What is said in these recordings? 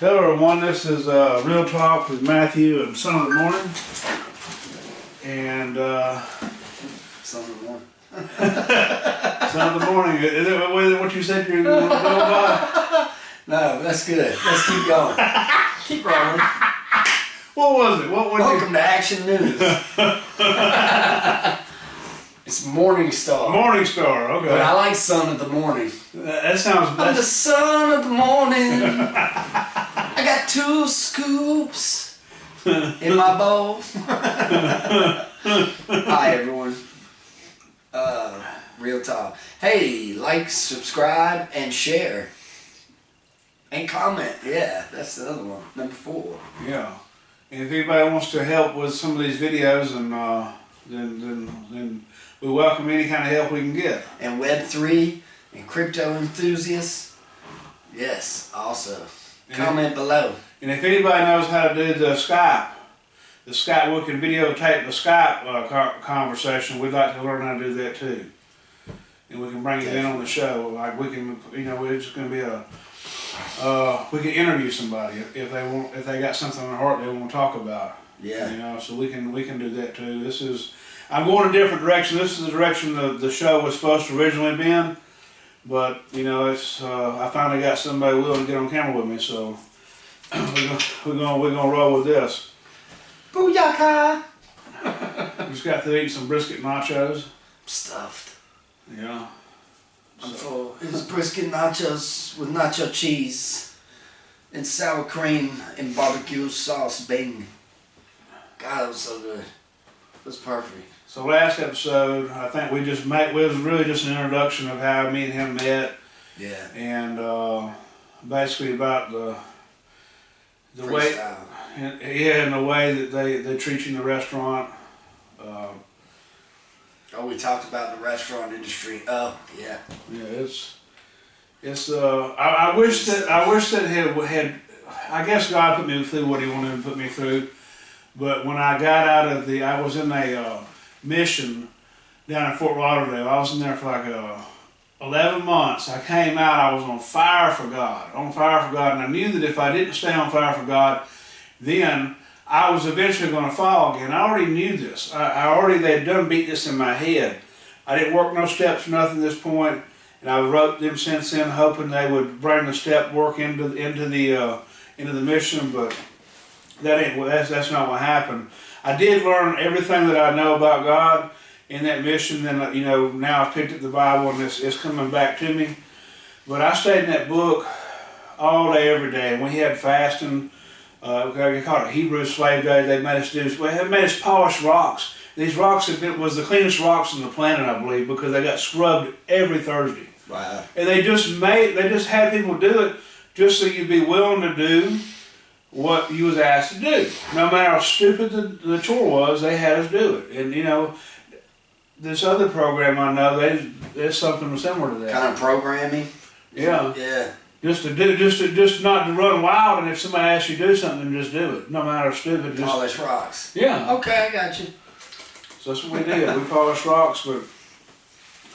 Hello everyone, this is Real Talk with Matthew and Son of the Morning. And Son of the Morning. Son of the Morning, is it what you said you're going to go by? No, that's good. Let's keep going. Keep rolling. What was it? Welcome to Action News. It's Morning Star. Morning Star, okay. But I like Son of the Morning. That sounds... I'm the Son of the Morning. I got 2 scoops in my bowl. Hi everyone. Real Talk. Hey, like, subscribe, and share. And comment. Yeah, that's the other one. Number 4. Yeah. And if anybody wants to help with some of these videos, and then we welcome any kind of help we can get. And Web3 and crypto enthusiasts. Yes, also. Comment below. And if anybody knows how to do the Skype, we can videotape the Skype conversation. We'd like to learn how to do that too. And we can bring it in on the show. Like we can, it's going to be we can interview somebody if they got something on their heart they want to talk about. Yeah. So we can do that too. I'm going a different direction. This is the direction the show was supposed to originally been, but I finally got somebody willing to get on camera with me, so we're gonna roll with this. Booyaka! Just got to eat some brisket nachos. Stuffed. Yeah. I'm full. It was brisket nachos with nacho cheese and sour cream and barbecue sauce. Bing. God, it was so good. It was perfect. So last episode, I think we just met. It was really just an introduction of how me and him met. Yeah. And basically about the freestyle. and the way that they treat you in the restaurant. We talked about the restaurant industry. Oh, yeah. Yeah, it's. I wish that had. I guess God put me through what He wanted to put me through, but when I got out of I was in a mission down in Fort Lauderdale. I was in there for like 11 months. I came out. I was on fire for God, and I knew that if I didn't stay on fire for God, then I was eventually going to fall again. I already knew this. They had done beat this in my head. I didn't work no steps, nothing at this point, and I wrote them since then, hoping they would bring the step work into the mission. But that's not what happened. I did learn everything that I know about God in that mission. Then now I've picked up the Bible and it's coming back to me. But I stayed in that book all day, every day, and we had fasting. They called it Hebrew Slave Day. They made us polish rocks. These rocks was the cleanest rocks on the planet, I believe, because they got scrubbed every Thursday. Wow. And they just had people do it just so you'd be willing to do what you was asked to do. No matter how stupid the chore was, they had us do it. And this other program I know, there's something similar to that. Kind of programming. Yeah. Yeah. Just not to run wild, and if somebody asks you to do something, just do it. No matter how stupid. Polish rocks. Yeah. Okay, I got you. So that's what we did. We polished rocks, but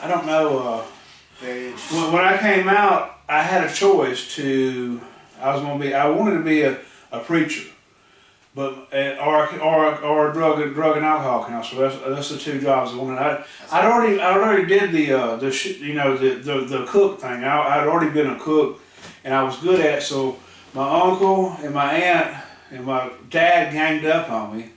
I don't know. Very interesting. When I came out, I had a choice I wanted to be a preacher, but or a drug and alcohol counselor. That's the 2 jobs I wanted. I already did the cook thing. I'd already been a cook, and I was good at it. So my uncle and my aunt and my dad ganged up on me,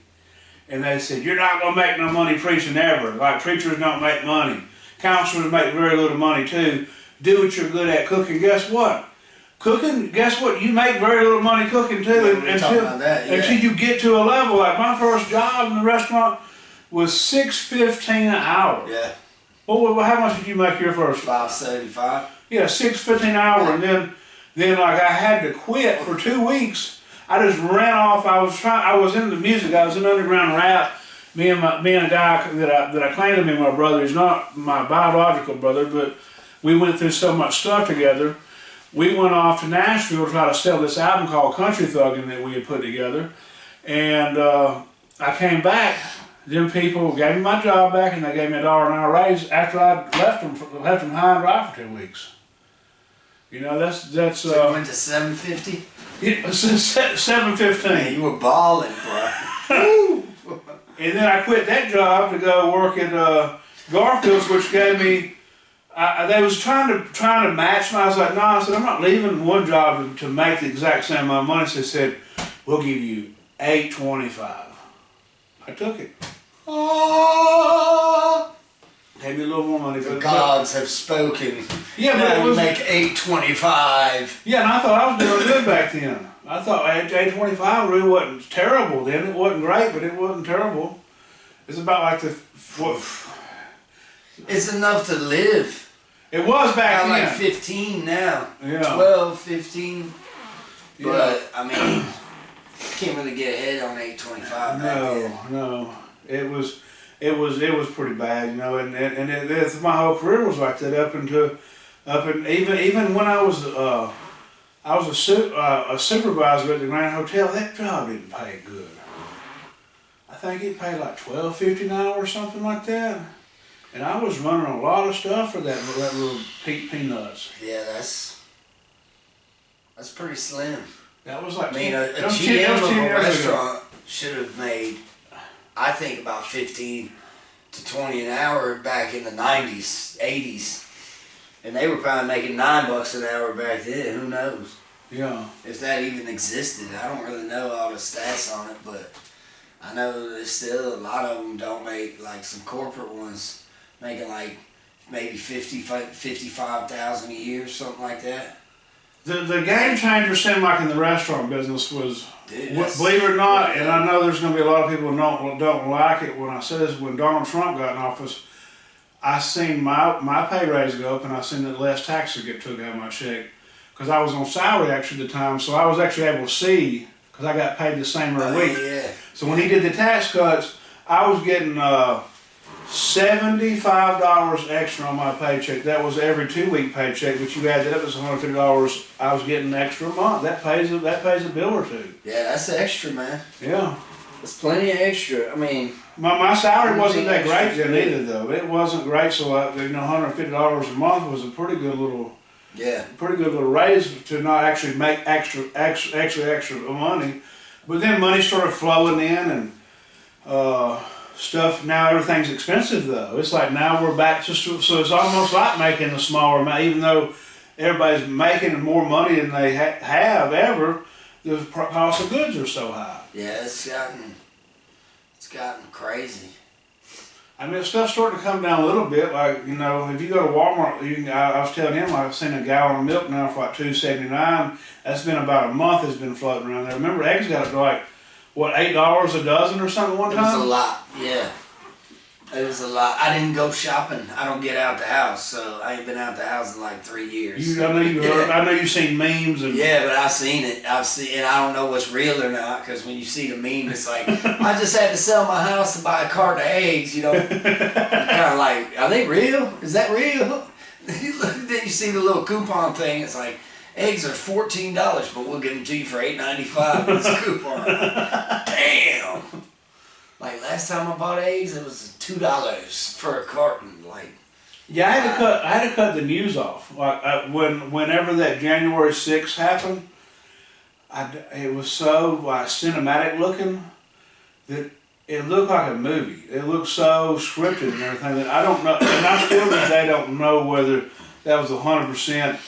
and they said, "You're not gonna make no money preaching ever. Like preachers don't make money. Counselors make very little money too. Do what you're good at, cooking. Guess what? Cooking, guess what? You make very little money cooking too until you get to a level. Like my first job in the restaurant was $6.15 an hour. Yeah. Well, how much did you make your first? $5.75. Yeah, $6.15 an hour, and then like I had to quit for 2 weeks. I just ran off. I was into music. I was in underground rap. Me and a guy that I claim to be my brother. He's not my biological brother, but we went through so much stuff together. We went off to Nashville to try to sell this album called Country Thuggin' that we had put together. And I came back, them people gave me my job back, and they gave me $1 an hour raise after I left them high and dry for 2 weeks. You know, that's. So you went to $7.50. Yeah, since 7:15. Man, you were balling, bro. And then I quit that job to go work at Garfield's, which gave me. They was trying to match me. I was like, no. I said, I'm not leaving one job to make the exact same amount of money. So they said, we'll give you $8.25. I took it. Oh, Gave me a little more money. the gods have spoken. Yeah, but Now it you was. make $8.25. Yeah, and I thought I was doing good back then. I thought $8.25 really wasn't terrible then. It wasn't great, but it wasn't terrible. It's about like It's enough to live. it was back I'm then. like 15 now. Yeah. 12, 15. Yeah. But, I mean, can't really get ahead on $8.25 back then. No. It was pretty bad, you know, and my whole career was like that up and even when I was a supervisor at the Grand Hotel. That job didn't pay good. I think it paid like $12.50 an hour or something like that. And I was running a lot of stuff for that little peanuts. Yeah, that's pretty slim. That was like I mean, a that was GM that was of 10 a years ago. restaurant should have made, I think, about 15 to 20 an hour back in the 90s, 80s. And they were probably making $9 an hour back then. Who knows? Yeah. If that even existed. I don't really know all the stats on it, but I know there's still a lot of them don't make, like some corporate ones, making like maybe 55,000 a year, something like that. The game changer seemed like in the restaurant business was, Dude, believe it or not, and I know there's going to be a lot of people who don't like it when I say this, when Donald Trump got in office, I seen my pay raise go up and I seen that less taxes get took out of my check. Because I was on salary actually at the time, so I was actually able to see, because I got paid the same every week. Yeah. So when he did the tax cuts, I was getting $75 extra on my paycheck. That was every 2-week paycheck, but you add that up, it's $150 I was getting extra a month. That pays a bill or two. Yeah, that's extra, man. Yeah. That's plenty of extra. I mean, My salary wasn't that Everything great then extra. either though. It wasn't great, so $150 a month was a pretty good little raise to not actually make extra money. But then money started flowing in and stuff. Now everything's expensive though. It's like now we're back to, so it's almost like making a smaller amount, even though everybody's making more money than they have ever, the cost of goods are so high. yeah, it's gotten crazy. I mean, stuff's starting to come down a little bit. Like, you know, if you go to Walmart, I was telling him I've seen a gallon of milk now for like $2.79. That's been about a month. It's been floating around there. Remember, eggs got up to like what, $8 a dozen or something one time? It was a lot. Yeah, it was a lot. I didn't go shopping. I don't get out the house, so I ain't been out the house in like 3 years. I know you've seen memes and Yeah, but I've seen it. And I don't know what's real or not, because when you see the meme, it's like, I just had to sell my house to buy a carton of eggs, you know. You're kind of like, are they real? Is that real? Then you see the little coupon thing. It's like, eggs are $14, but we'll give them to you for $8.95. It's a coupon. Damn. Like last time I bought eggs, it was $2 for a carton. Like, yeah, I had to cut the news off. Like whenever that January 6th happened, it was so like cinematic looking that it looked like a movie. It looked so scripted and everything that I don't know, and I still to they don't know whether that was 100%.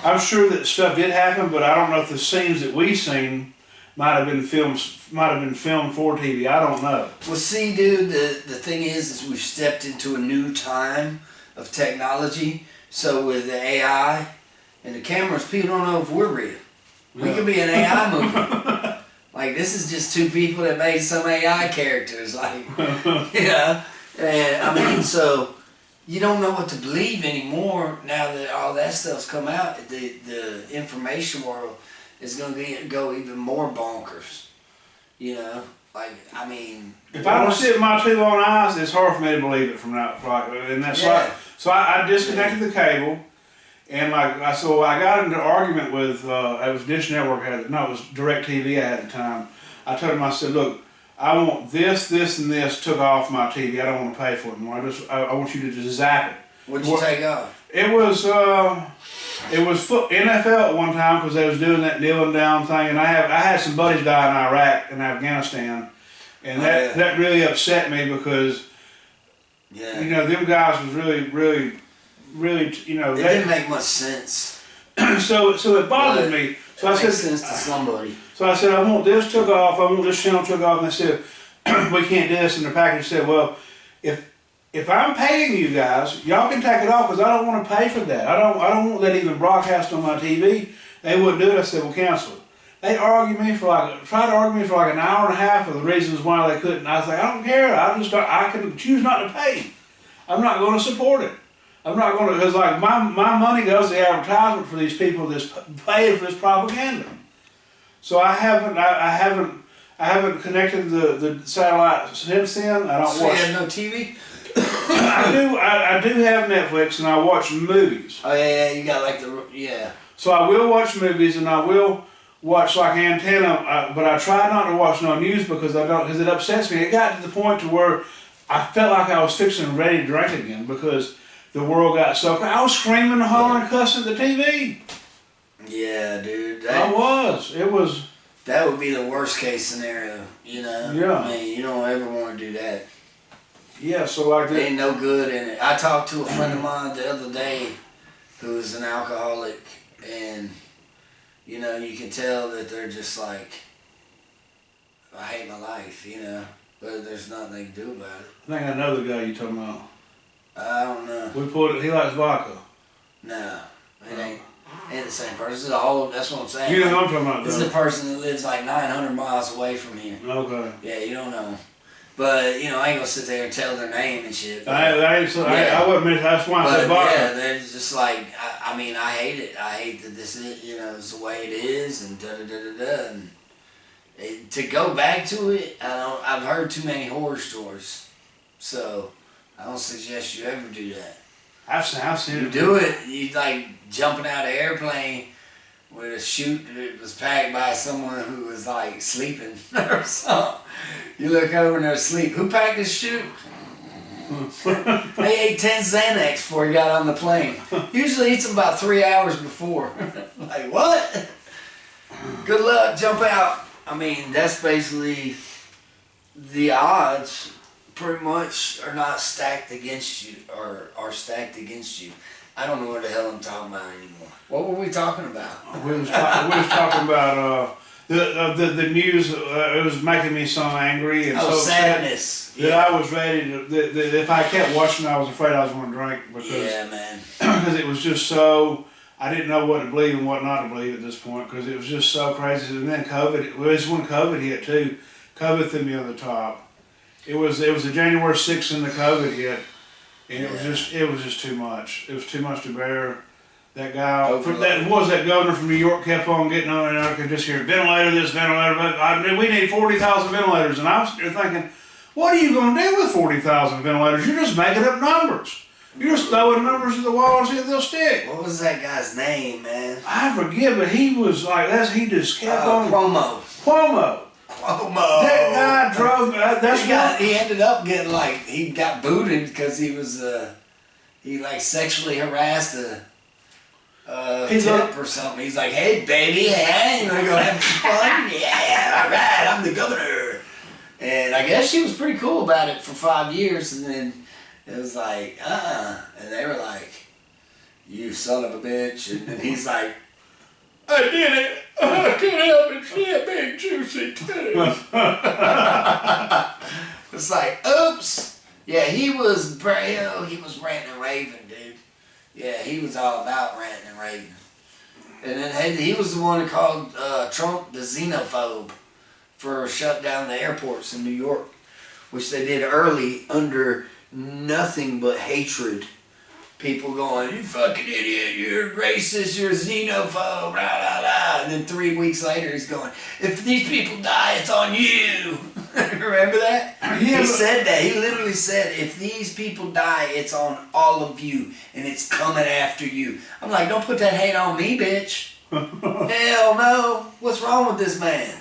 I'm sure that stuff did happen, but I don't know if the scenes that we seen might have been filmed for TV. I don't know. well, see, dude, the thing is we've stepped into a new time of technology. So with the AI and the cameras, people don't know if we're real. We could be an AI movie. Like, this is just two people that made some AI characters. Like, you know? And I mean, so you don't know what to believe anymore now that all that stuff's come out. The information world is going to go even more bonkers. You know? Like, I mean, if I don't see it with my two own eyes, it's hard for me to believe it from that. And that's like, so I disconnected the cable, and so I got into an argument with it was Dish Network it was DirecTV I had at the time. I told him, I said, look, I want this, and this took off my TV. I don't want to pay for it anymore. I want you to just zap it. What'd you take off? It was It was NFL at one time because they was doing that kneeling down thing, and I had some buddies die in Iraq and Afghanistan, and that really upset me because you know them guys was really you know it didn't make much sense. so it bothered me. So I said sense to somebody. So I said I want this took off. I want this channel took off, and they said we can't do this. And the package said, well, if I'm paying you guys, y'all can take it off because I don't want to pay for that. I don't want that even broadcast on my TV. They wouldn't do it. I said, well, cancel it. They tried to argue me for like an hour and a half of the reasons why they couldn't. I was like, I don't care. I can choose not to pay. I'm not going to support it. I'm not going to, because like my money goes to advertisement for these people that's paying for this propaganda. So I haven't connected the satellite since then. I don't watch. So you have no TV? I do have Netflix and I watch movies. Oh yeah, you got like So I will watch movies and I will watch like Antenna, but I try not to watch no news because it upsets me. It got to the point to where I felt like I was fixing and ready to drink again because the world got so crazy. I was screaming, hollering, cussing at the TV. Yeah, dude. It was. That would be the worst case scenario, you know? Yeah. I mean, you don't ever want to do that. Yeah, so like that. Ain't no good in it. I talked to a friend of mine the other day who is an alcoholic, and, you know, you can tell that they're just like, I hate my life, you know? But there's nothing they can do about it. I think I know the guy you're talking about. I don't know. He likes vodka. No, it ain't the same person. This is a whole, that's what I'm saying. You know what I'm talking about, This is a person that lives like 900 miles away from here. Okay. Yeah, you don't know. But, you know, I ain't gonna sit there and tell their name and shit. I wouldn't mention, that's why I said vodka. Yeah, they're just like, I mean, I hate it. I hate that this is, you know, it's the way it is and da-da-da-da-da. And to go back to it, I've heard too many horror stories. So, I don't suggest you ever do that. I've seen You it. do it, you like jumping out of an airplane with a chute that was packed by someone who was like sleeping or something. You look over and they're asleep. Who packed this chute? They ate 10 Xanax before he got on the plane. Usually eats them about 3 hours before. Like, what? Good luck, jump out. I mean, that's basically the odds pretty much are not stacked against you, or are stacked against you. I don't know what the hell I'm talking about anymore. What were we talking about? We was talking about the news. It was making me so angry and so sadness. That I was ready to. That if I kept watching, I was afraid I was going to drink because man. Because it was just so. I didn't know what to believe and what not to believe at this point because it was just so crazy. And then COVID. It was when COVID hit too. COVID threw me on the top. It was the January 6th and the COVID hit, and it was just too much. It was too much to bear. That guy, that governor from New York kept on getting on, and I could just hear ventilator this, ventilator that. I knew we need 40,000 ventilators, and I was thinking, what are you going to do with 40,000 ventilators? You're just making up numbers. You're just throwing numbers at the wall and see if they'll stick. What was that guy's name, man? I forget, but he was like he just kept on. Cuomo. That guy drove. He ended up getting he got booted because he was he sexually harassed a tip or something. He's like, hey baby, hey, you wanna go have some fun? Yeah, all right, I'm the governor. And I guess she was pretty cool about it for 5 years, and then it was like, and they were like, you son of a bitch, and then he's like, I did it. I couldn't help it. She had big juicy titties. It's like, oops. Yeah, he was ranting and raving, dude. Yeah, he was all about ranting and raving. And then he was the one who called Trump the xenophobe for shutting down the airports in New York, which they did early under nothing but hatred. People going, you fucking idiot, you're racist, you're a xenophobe, rah, rah, rah. And then 3 weeks later he's going, if these people die, it's on you. Remember that? Yeah, he said that. He literally said, if these people die, it's on all of you, and it's coming after you. I'm like, don't put that hate on me, bitch. Hell no. What's wrong with this man?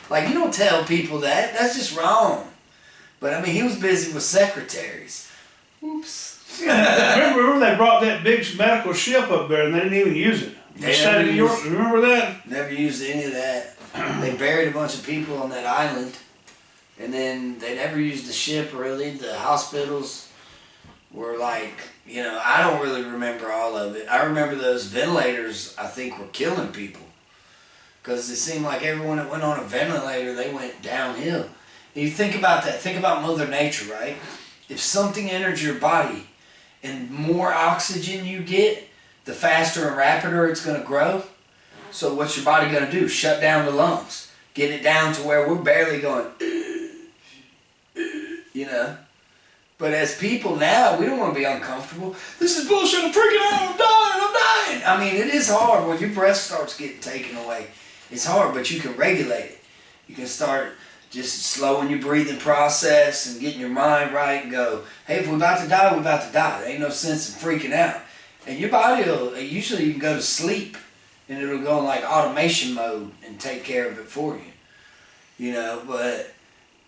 Like, you don't tell people that. That's just wrong. But, I mean, he was busy with secretaries. Oops. Remember they brought that big medical ship up there and they didn't even use it. The state of New York, remember that? Never used any of that. They buried a bunch of people on that island, and then they never used the ship really. The hospitals were like, you know, I don't really remember all of it. I remember those ventilators, I think, were killing people. Because it seemed like everyone that went on a ventilator, they went downhill. And you think about that. Think about Mother Nature, right? If something enters your body and more oxygen you get, the faster and rapider it's going to grow. So what's your body going to do? Shut down the lungs. Get it down to where we're barely going, you know. But as people now, we don't want to be uncomfortable. This is bullshit, I'm freaking out, I'm dying. I mean, it is hard when your breath starts getting taken away. It's hard, but you can regulate it. You can start just slowing your breathing process and getting your mind right and go, hey, if we're about to die, we're about to die. There ain't no sense in freaking out. And your body will, usually you can go to sleep and it'll go in like automation mode and take care of it for you. You know, but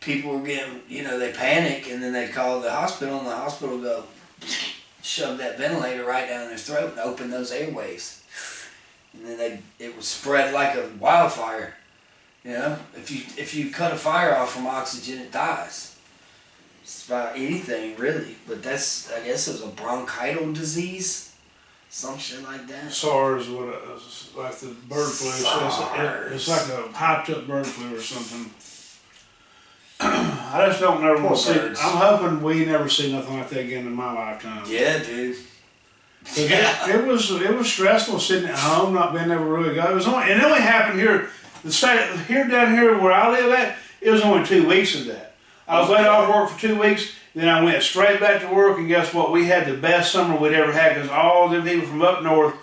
people were getting, you know, they panic and then they call the hospital and the hospital go shove that ventilator right down their throat and open those airways. And then it would spread like a wildfire. You know, if you cut a fire off from oxygen, it dies. It's about anything really, but that's, I guess it was a bronchial disease, some shit like that. SARS, like the bird flu. It's like a hyped up bird flu or something. I just don't never want to see. I'm hoping we never see nothing like that again in my lifetime. Yeah, dude. Yeah. It was stressful sitting at home, not being able to really go. It only happened here. The state here down here where I live at, it was only 2 weeks of that. I was laid off work for 2 weeks, then I went straight back to work, and guess what? We had the best summer we'd ever had because all the people from up north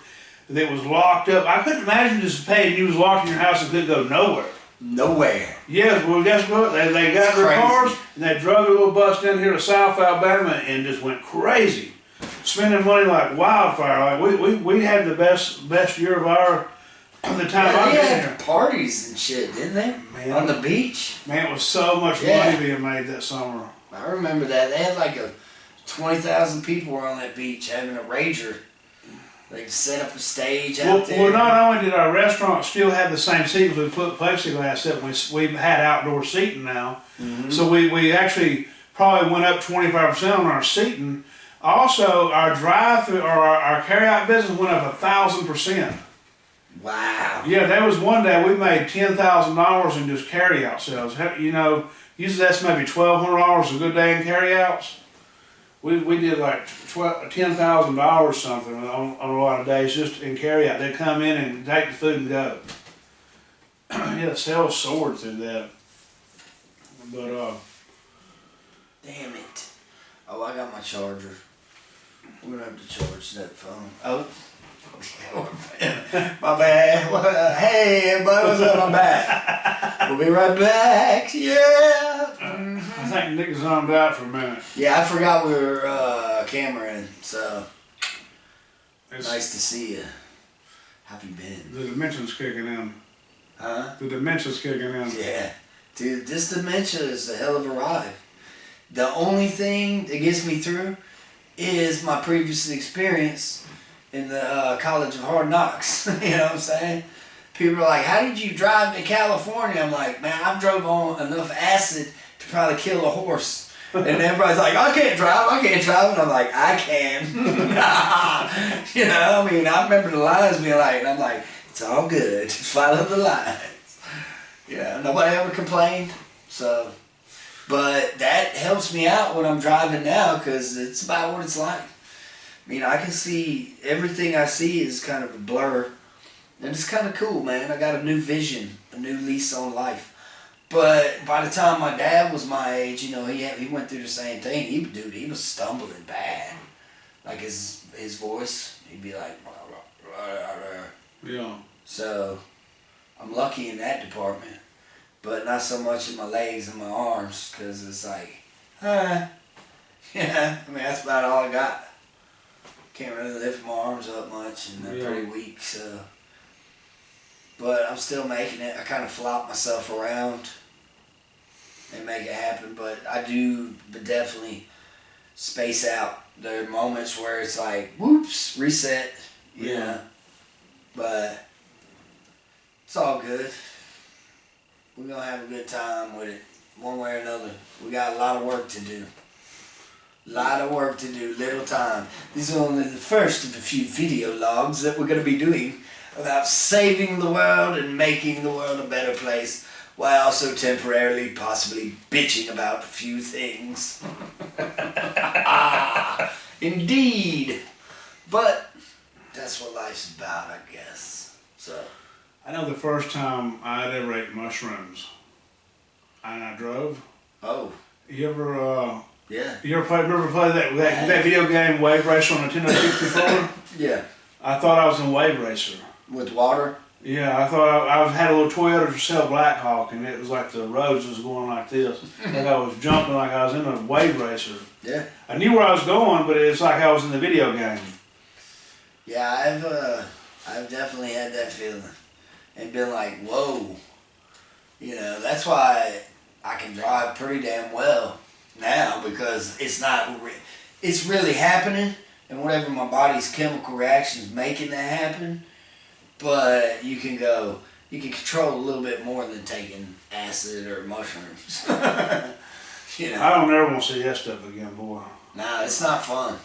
that was locked up. I couldn't imagine just paying you was locked in your house and couldn't go nowhere. Nowhere. Yes, well, guess what? They got their cars and they drove a little bus down here to South Alabama and just went crazy, spending money like wildfire. Like we had the best year of the time I was had parties and shit, didn't they? Man, on the beach. Man, it was so much money being made that summer. I remember that. They had like 20,000 people were on that beach having a rager. They set up a stage out there. Well, not only did our restaurant still have the same seats, we put plexiglass up. We had outdoor seating now. Mm-hmm. So we actually probably went up 25% on our seating. Also, our drive-through or our carry-out business went up 1,000%. Wow. Yeah, there was one day we made $10,000 in just carry-out sales. You know, usually that's maybe $1,200 a good day in carry-outs. We did like $10,000 something on a lot of days just in carry-out. They'd come in and take the food and go. Yeah, the sales soared through that. But damn it. Oh, I got my charger. We're gonna have to charge that phone. Oh. My bad. Hey, everybody, what's up? I'm back. We'll be right back. Yeah. I think Nick zoned out for a minute. Yeah, I forgot we were cameraing, so nice to see you. How have you been? The dementia's kicking in. Huh? The dementia's kicking in. Yeah. Dude, this dementia is a hell of a ride. The only thing that gets me through is my previous experience in the College of Hard Knocks. You know what I'm saying? People are like, how did you drive to California? I'm like, man, I drove on enough acid to probably kill a horse. And everybody's like, I can't drive. And I'm like, I can. You know, I mean, I remember the lines being like, and I'm like, it's all good. Just follow the lines. Yeah, nobody ever complained. So, but that helps me out when I'm driving now because it's about what it's like. I mean, I can see, everything I see is kind of a blur. And it's kind of cool, man. I got a new vision, a new lease on life. But by the time my dad was my age, you know, he went through the same thing. He was stumbling bad. Like his voice, he'd be like, yeah. So, I'm lucky in that department. But not so much in my legs and my arms, because it's like, yeah, I mean, that's about all I got. Can't really lift my arms up much, and they're pretty weak, so. But I'm still making it. I kind of flop myself around and make it happen, but I do definitely space out There are moments where it's like, whoops, reset, you know. But it's all good. We're going to have a good time with it, one way or another. We got a lot of work to do. Lot of work to do, little time. These are only the first of a few video logs that we're going to be doing about saving the world and making the world a better place, while also temporarily, possibly bitching about a few things. Indeed. But that's what life's about, I guess. So. I know the first time I had ever ate mushrooms, and I drove. Oh. You ever, Yeah. You ever play that video game Wave Racer on Nintendo 64? Yeah. I thought I was in Wave Racer. With water? Yeah, I thought I had a little Toyota Tercel Blackhawk, and it was like the roads was going like this. Like I was jumping like I was in a Wave Racer. Yeah. I knew where I was going, but it's like I was in the video game. Yeah, I've definitely had that feeling. And been like, whoa. You know, that's why I can drive pretty damn well now, because it's really happening, and whatever my body's chemical reactions making that happen. But you can control a little bit more than taking acid or mushrooms. You know. I don't ever want to see that stuff again, boy. Nah, it's not fun.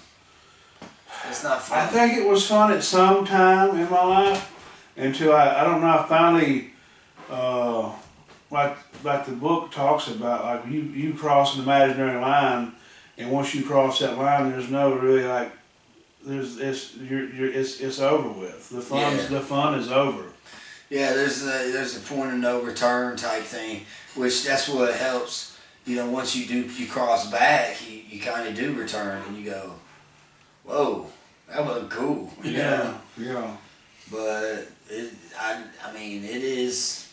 It's not fun. I think it was fun at some time in my life until I don't know, I finally, like the book talks about, like you cross an imaginary line, and once you cross that line, there's no really like, it's over with. The fun is over. Yeah, there's a point of no return type thing, which that's what helps. You know, once you cross back, you kind of do return, and you go, whoa, that wasn't cool. You know? Yeah. But I mean, it's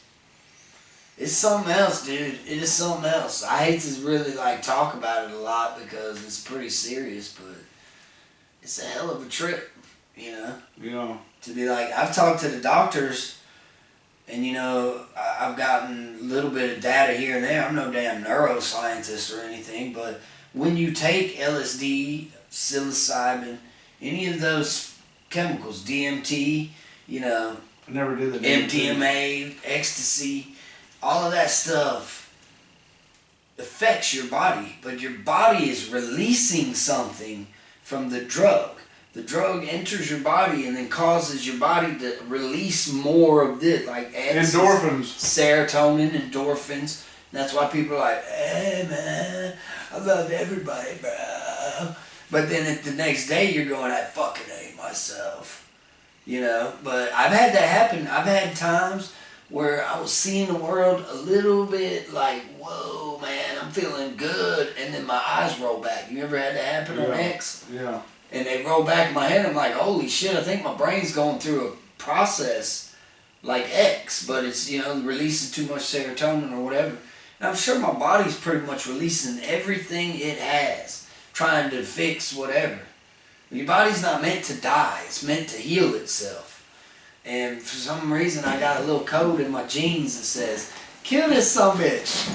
something else, dude. It is something else. I hate to really like talk about it a lot because it's pretty serious, but it's a hell of a trip, you know? Yeah. To be like, I've talked to the doctors, and you know, I've gotten a little bit of data here and there. I'm no damn neuroscientist or anything, but when you take LSD, psilocybin, any of those chemicals, DMT, you know, I never did the MDMA, ecstasy, all of that stuff affects your body, but your body is releasing something from the drug. The drug enters your body and then causes your body to release more of this, like endorphins, serotonin, endorphins. And that's why people are like, hey man, I love everybody, bro. But then the next day you're going, I fucking hate myself. You know, but I've had that happen. I've had times where I was seeing the world a little bit like, whoa, man, I'm feeling good, and then my eyes roll back. You ever had that happen on X? Yeah. And they roll back in my head. I'm like, holy shit, I think my brain's going through a process like X, but it's, you know, releasing too much serotonin or whatever. And I'm sure my body's pretty much releasing everything it has, trying to fix whatever. Your body's not meant to die. It's meant to heal itself. And for some reason, I got a little code in my genes that says, kill this sumbitch.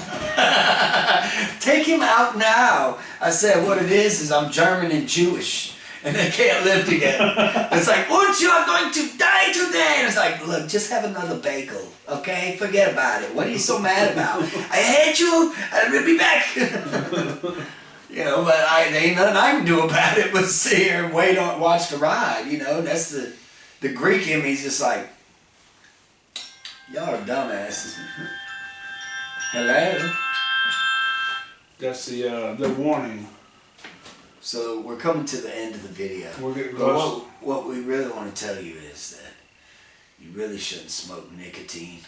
Take him out now. I said, what it is I'm German and Jewish. And they can't live together. It's like, Uch, you are going to die today. And it's like, look, just have another bagel, okay? Forget about it. What are you so mad about? I hate you. I will be back. You know, but there ain't nothing I can do about it but sit here and watch the ride, you know. That's the Greek in me is just like, y'all are dumbasses. Hello? That's the warning. So we're coming to the end of the video. We're getting but close. what we really want to tell you is that you really shouldn't smoke nicotine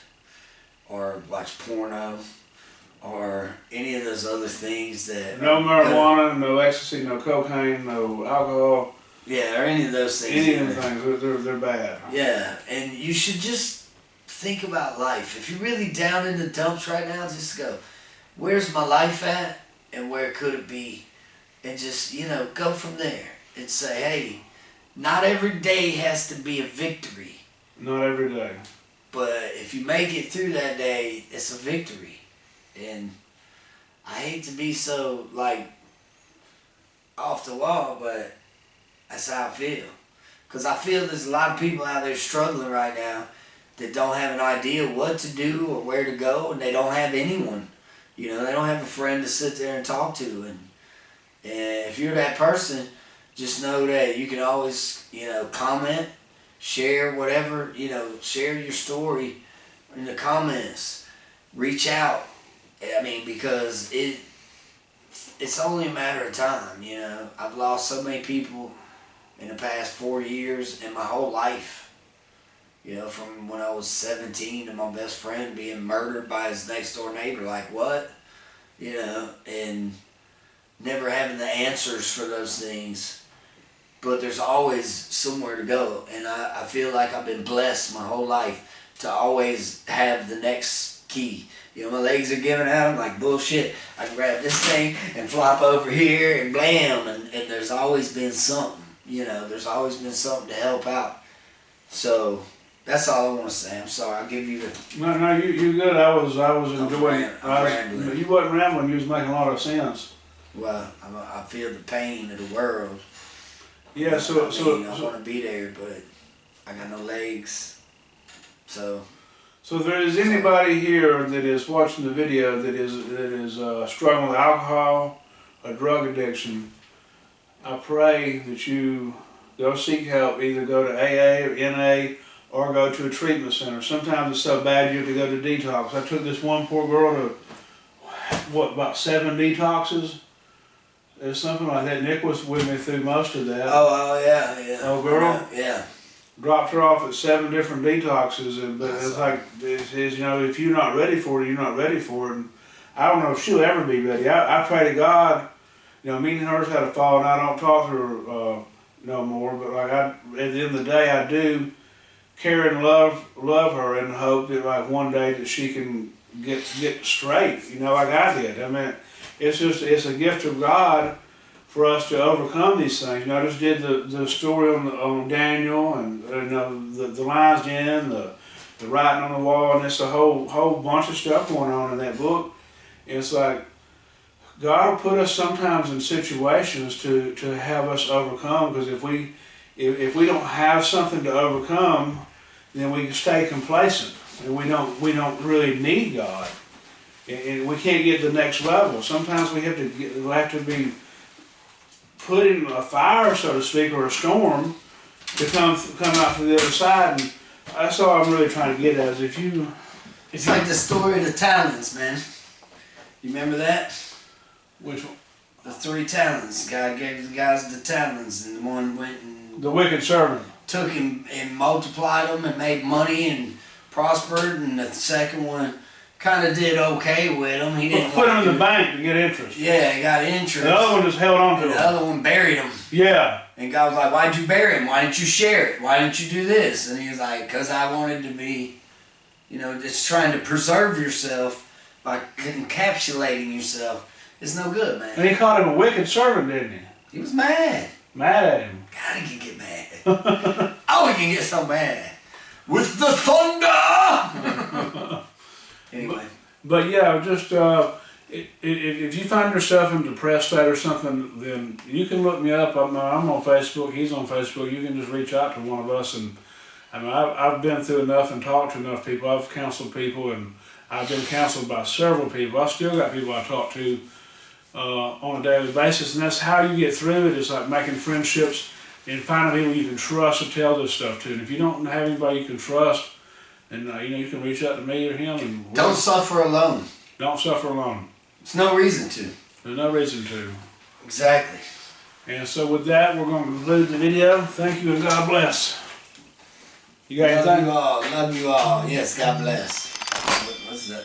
or watch porno or any of those other things that... No marijuana, no ecstasy, no cocaine, no alcohol. Yeah, or any of those things. Any of the things, they're bad. Yeah, and you should just think about life. If you're really down in the dumps right now, just go, where's my life at and where could it be? And just, you know, go from there and say, hey, not every day has to be a victory. Not every day. But if you make it through that day, it's a victory. And I hate to be so, like, off the wall, but that's how I feel. Because I feel there's a lot of people out there struggling right now that don't have an idea what to do or where to go, and they don't have anyone. You know, they don't have a friend to sit there and talk to. And if you're that person, just know that you can always, you know, comment, share whatever, you know, share your story in the comments. Reach out. I mean, because it's only a matter of time, you know. I've lost so many people in the past 4 years and my whole life. You know, from when I was 17 to my best friend being murdered by his next door neighbor. Like, what? You know, and never having the answers for those things. But there's always somewhere to go. And I feel like I've been blessed my whole life to always have the next key. You know, my legs are giving out. I'm like, bullshit. I can grab this thing and flop over here and blam. And there's always been something. You know, there's always been something to help out. So that's all I want to say. I'm sorry. I'll give you the... No, you good. I was enjoying. I'm rambling. You wasn't rambling. You was making a lot of sense. Well, I feel the pain of the world. Yeah. I want to be there, but I got no legs. So if there is anybody here that is watching the video that is struggling with alcohol or drug addiction, I pray that you go seek help. Either go to AA or NA or go to a treatment center. Sometimes it's so bad you have to go to detox. I took this one poor girl to, about 7 detoxes? Or something like that. Nick was with me through most of that. Oh yeah. Oh, girl? Yeah. Dropped her off at 7 different detoxes, but it's like, you know, if you're not ready for it, you're not ready for it. And I don't know if she'll ever be ready. I pray to God, you know, me and her's had a fall, and I don't talk to her no more, but like at the end of the day, I do care and love her and hope that like one day that she can get straight, you know, like I did. I mean, it's a gift of God for us to overcome these things. You know, I just did the story on Daniel, and you know, the lion's den, the writing on the wall, and it's a whole bunch of stuff going on in that book. And it's like God will put us sometimes in situations to have us overcome, because if we don't have something to overcome, then we can stay complacent, and we don't really need God, and we can't get to the next level. Sometimes we have to be put in a fire, so to speak, or a storm to come out to the other side. And that's all I'm really trying to get at. Is it's like the story of the talents, man. You remember that? Which one? The 3 talents. God gave the guys the talents, and one went and the wicked servant took him and multiplied them and made money and prospered, and the second one kind of did okay with him. He didn't put him in the bank to get interest. Yeah, he got interest. The other one just held on to him. The other one buried him. Yeah. And God was like, why'd you bury him? Why didn't you share it? Why didn't you do this? And he was like, because I wanted to be, you know, just trying to preserve yourself by encapsulating yourself. It's no good, man. And he called him a wicked servant, didn't he? He was mad. Mad at him. God, he can get mad. Oh, he can get so mad. With the thunder! Anyway. But yeah, just if you find yourself in a depressed state or something, then you can look me up. I'm on Facebook. He's on Facebook. You can just reach out to one of us. And I mean, I've been through enough and talked to enough people. I've counseled people, and I've been counseled by several people. I still got people I talk to on a daily basis, and that's how you get through it. It's like making friendships and finding people you can trust to tell this stuff to. And if you don't have anybody you can trust, then you know, you can reach out to me or him. And don't suffer alone. Don't suffer alone. There's no reason to. There's no reason to. Exactly. And so with that, we're going to conclude the video. Thank you and God bless. You got anything? Love you all. Love you all. Yes, God bless. What's that?